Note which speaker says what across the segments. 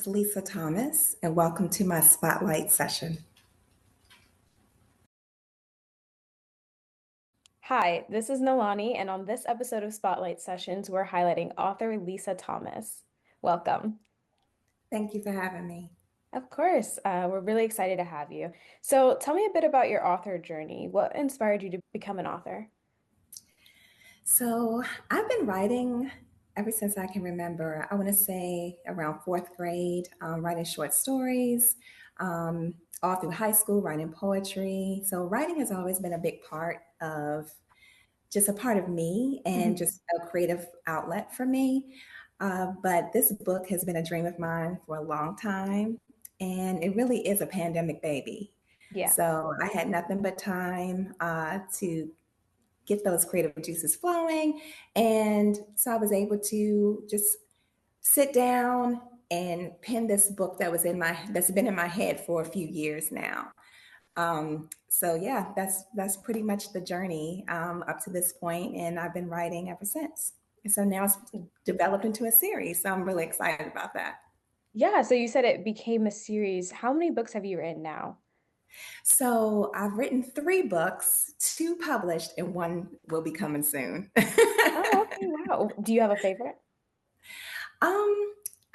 Speaker 1: Lisa Thomas, and welcome to my Spotlight session.
Speaker 2: Hi, this is Nalani, and on this episode of Spotlight Sessions, we're highlighting author Lisa Thomas. Welcome.
Speaker 1: Thank you for having me.
Speaker 2: Of course, we're really excited to have you. So, tell me a bit about your author journey. What inspired you to become an author?
Speaker 1: So, I've been writing ever since I can remember. I want to say around fourth grade, writing short stories, all through high school, writing poetry. So, writing has always been a big part of just a part of me and
Speaker 2: Mhm.
Speaker 1: just a creative outlet for me. But this book has been a dream of mine for a long time, and it really is a pandemic baby.
Speaker 2: Yeah.
Speaker 1: So I had nothing but time to get those creative juices flowing. And so I was able to just sit down and pen this book that's been in my head for a few years now. So yeah, that's pretty much the journey up to this point, and I've been writing ever since. And so now it's developed into a series. So I'm really excited about that.
Speaker 2: Yeah, so you said it became a series. How many books have you written now?
Speaker 1: So I've written three books, two published, and one will be coming soon.
Speaker 2: Oh, okay, wow. Do you have a favorite?
Speaker 1: I'll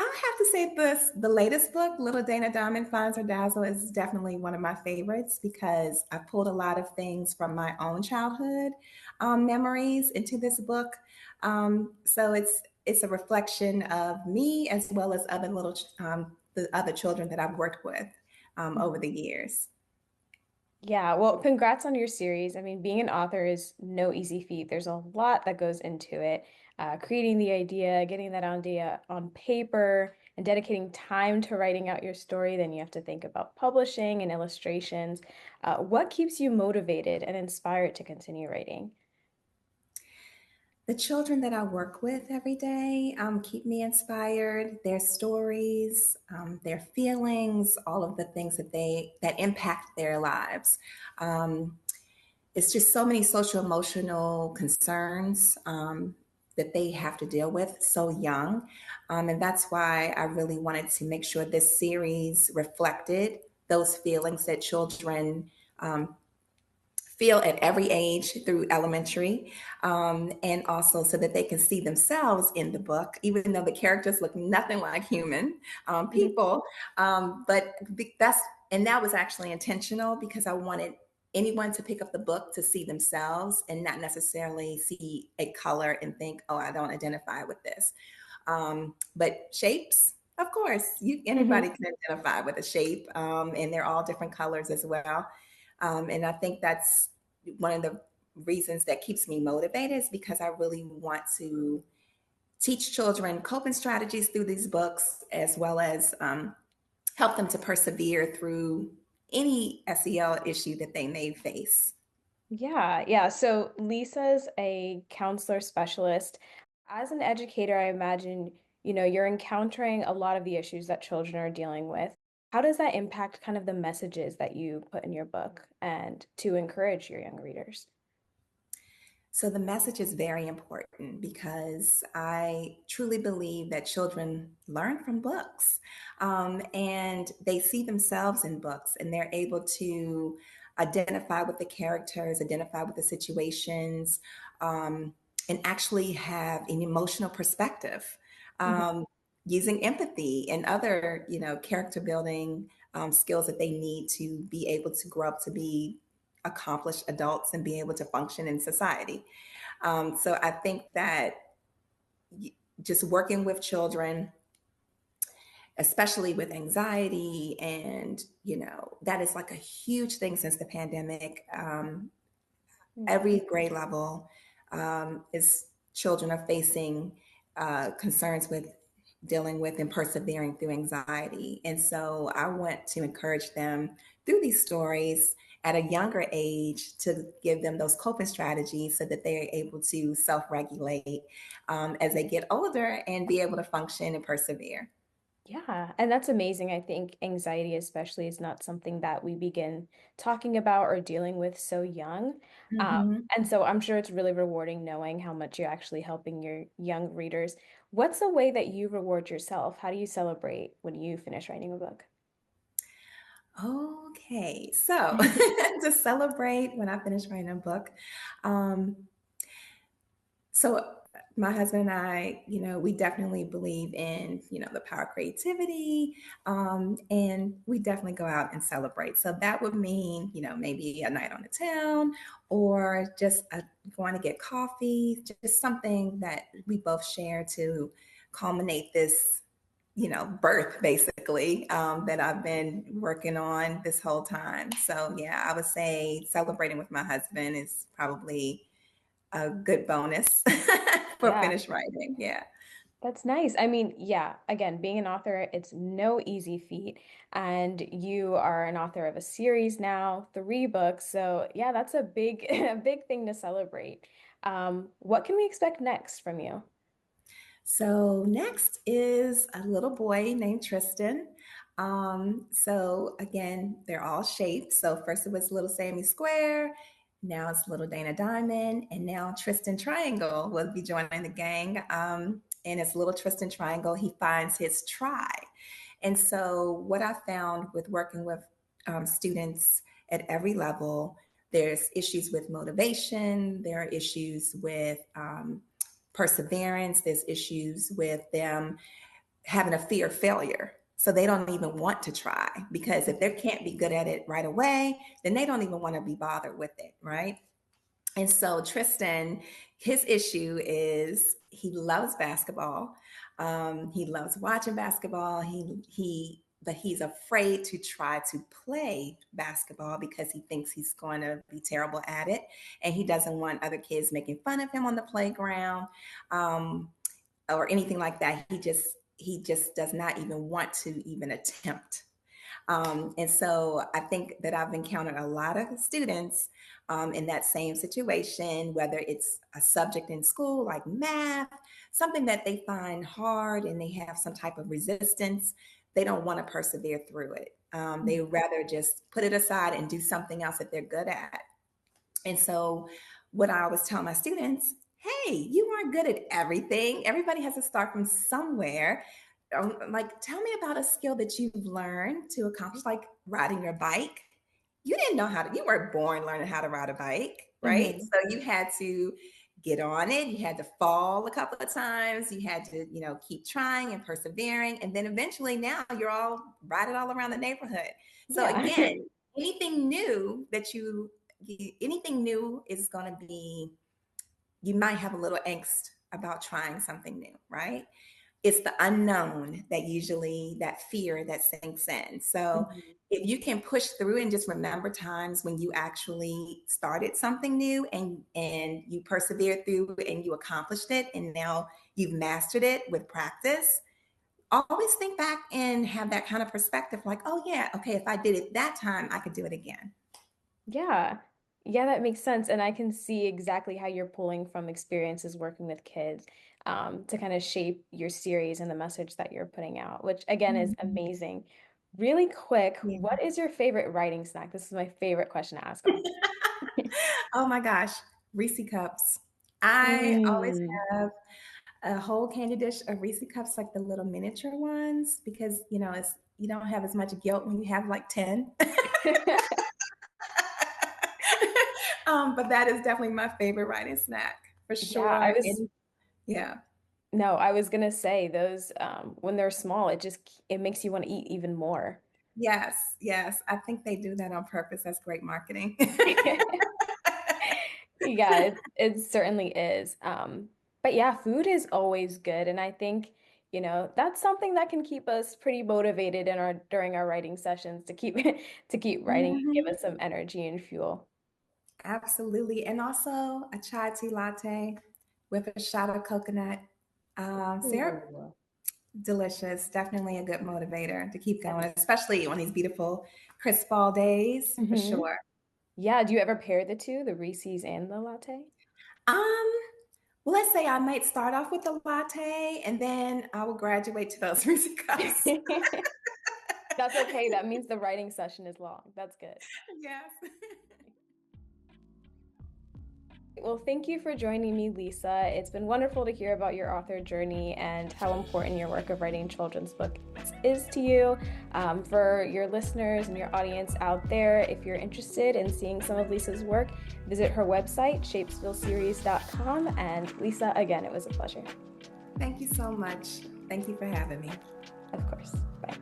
Speaker 1: have to say the latest book, Little Dana Diamond Finds Her Dazzle, is definitely one of my favorites because I pulled a lot of things from my own childhood memories into this book. So it's a reflection of me as well as the other children that I've worked with over the years.
Speaker 2: Yeah, well, congrats on your series. I mean, being an author is no easy feat. There's a lot that goes into it. Creating the idea, getting that idea on paper, and dedicating time to writing out your story. Then you have to think about publishing and illustrations. What keeps you motivated and inspired to continue writing?
Speaker 1: The children that I work with every day keep me inspired. Their stories, their feelings, all of the things that impact their lives. Um, it's just so many social emotional concerns that they have to deal with so young, and that's why I really wanted to make sure this series reflected those feelings that children feel at every age through elementary, and also so that they can see themselves in the book, even though the characters look nothing like human
Speaker 2: Mhm.
Speaker 1: people. But that's and that was actually intentional because I wanted anyone to pick up the book to see themselves and not necessarily see a color and think, "Oh, I don't identify with this." But shapes, of course, you anybody
Speaker 2: Mhm.
Speaker 1: can identify with a shape, and they're all different colors as well. And I think that's one of the reasons that keeps me motivated is because I really want to teach children coping strategies through these books, as well as help them to persevere through any SEL issue that they may face.
Speaker 2: Yeah, yeah. So Lisa's a counselor specialist. As an educator, I imagine, you're encountering a lot of the issues that children are dealing with. How does that impact kind of the messages that you put in your book and to encourage your young readers?
Speaker 1: So the message is very important because I truly believe that children learn from books, and they see themselves in books and they're able to identify with the characters, identify with the situations, and actually have an emotional perspective,
Speaker 2: Mhm.
Speaker 1: um, using empathy and other, character building skills that they need to be able to grow up to be accomplished adults and be able to function in society. So I think that just working with children, especially with anxiety, and that is like a huge thing since the pandemic.
Speaker 2: Yeah.
Speaker 1: Every grade level is children are facing concerns with dealing with and persevering through anxiety. And so I want to encourage them through these stories at a younger age to give them those coping strategies so that they are able to self regulate as they get older and be able to function and persevere.
Speaker 2: Yeah, and that's amazing. I think anxiety, especially, is not something that we begin talking about or dealing with so young. Um,
Speaker 1: Mhm.
Speaker 2: and so I'm sure it's really rewarding knowing how much you're actually helping your young readers. What's a way that you reward yourself? How do you celebrate when you finish writing a book?
Speaker 1: Okay, so to celebrate when I finish writing a book, um, so my husband and I, we definitely believe in, the power of creativity, and we definitely go out and celebrate. So that would mean, maybe a night on the town or just going to get coffee, just something that we both share to culminate this, birth basically, that I've been working on this whole time. So yeah, I would say celebrating with my husband is probably a good bonus for
Speaker 2: Yeah.
Speaker 1: finished writing. Yeah.
Speaker 2: That's nice. I mean, yeah, again, being an author, it's no easy feat. And you are an author of a series now, 3 books. So yeah, that's a big, a big thing to celebrate. What can we expect next from you?
Speaker 1: So next is a little boy named Tristan. So again, they're all shaped. So first it was little Sammy Square, now it's little Dana Diamond, and now Tristan Triangle will be joining the gang. And it's little Tristan Triangle, he finds his tribe. And so what I found with working with students at every level, there's issues with motivation, there are issues with perseverance. There's issues with them having a fear of failure. So they don't even want to try because if they can't be good at it right away, then they don't even want to be bothered with it, right? And so Tristan, his issue is he loves basketball. He loves watching basketball. But he's afraid to try to play basketball because he thinks he's going to be terrible at it, and he doesn't want other kids making fun of him on the playground, um, or anything like that. He just does not even want to even attempt. And so I think that I've encountered a lot of students in that same situation, whether it's a subject in school like math, something that they find hard and they have some type of resistance. They don't want to persevere through it. They rather just put it aside and do something else that they're good at. And so, what I always tell my students, hey, you aren't good at everything. Everybody has to start from somewhere. Like, tell me about a skill that you've learned to accomplish, like riding your bike. You didn't know how to, you weren't born learning how to ride a bike, right?
Speaker 2: Hmm.
Speaker 1: So, you had to get on it. You had to fall a couple of times. You had to, keep trying and persevering. And then eventually now you're all riding all around the neighborhood. So,
Speaker 2: Yeah.
Speaker 1: again, anything new anything new is going to be, you might have a little angst about trying something new, right? It's the unknown that usually, that fear that sinks in. So
Speaker 2: Mhm.
Speaker 1: if you can push through and just remember times when you actually started something new and you persevered through and you accomplished it and now you've mastered it with practice, always think back and have that kind of perspective like, oh yeah, okay, if I did it that time, I could do it again.
Speaker 2: Yeah. Yeah, that makes sense. And I can see exactly how you're pulling from experiences working with kids to kind of shape your series and the message that you're putting out, which again is
Speaker 1: Mhm.
Speaker 2: amazing. Really quick,
Speaker 1: Yeah.
Speaker 2: what is your favorite writing snack? This is my favorite question to ask authors.
Speaker 1: Oh my gosh, Reese cups. I always
Speaker 2: Mm.
Speaker 1: have a whole candy dish of Reese cups, like the little miniature ones, because it's you don't have as much guilt when you have like 10. But that is definitely my favorite writing snack for
Speaker 2: Yeah, I
Speaker 1: sure.
Speaker 2: was
Speaker 1: And yeah.
Speaker 2: no, I was gonna say those when they're small, it makes you want to eat even more.
Speaker 1: Yes, yes. I think they do that on purpose. That's great marketing.
Speaker 2: Yeah, it certainly is. But yeah, food is always good, and I think, that's something that can keep us pretty motivated in our during our writing sessions to keep to keep writing and give
Speaker 1: Mhm.
Speaker 2: us some energy and fuel.
Speaker 1: Absolutely. And also a chai tea latte with a shot of coconut syrup.
Speaker 2: Ooh.
Speaker 1: Delicious. Definitely a good motivator to keep going, especially on these beautiful crisp fall days, for
Speaker 2: Hmm.
Speaker 1: sure.
Speaker 2: Yeah, do you ever pair the two, the Reese's and the latte?
Speaker 1: Um, well, let's say I might start off with the latte and then I will graduate to those Reese cups.
Speaker 2: That's okay. That means the writing session is long. That's good.
Speaker 1: Yes.
Speaker 2: Well, thank you for joining me, Lisa. It's been wonderful to hear about your author journey and how important your work of writing children's books is to you. For your listeners and your audience out there, if you're interested in seeing some of Lisa's work, visit her website, shapesvilleseries.com. And Lisa, again, it was a pleasure.
Speaker 1: Thank you so much. Thank you for having me.
Speaker 2: Of course. Bye.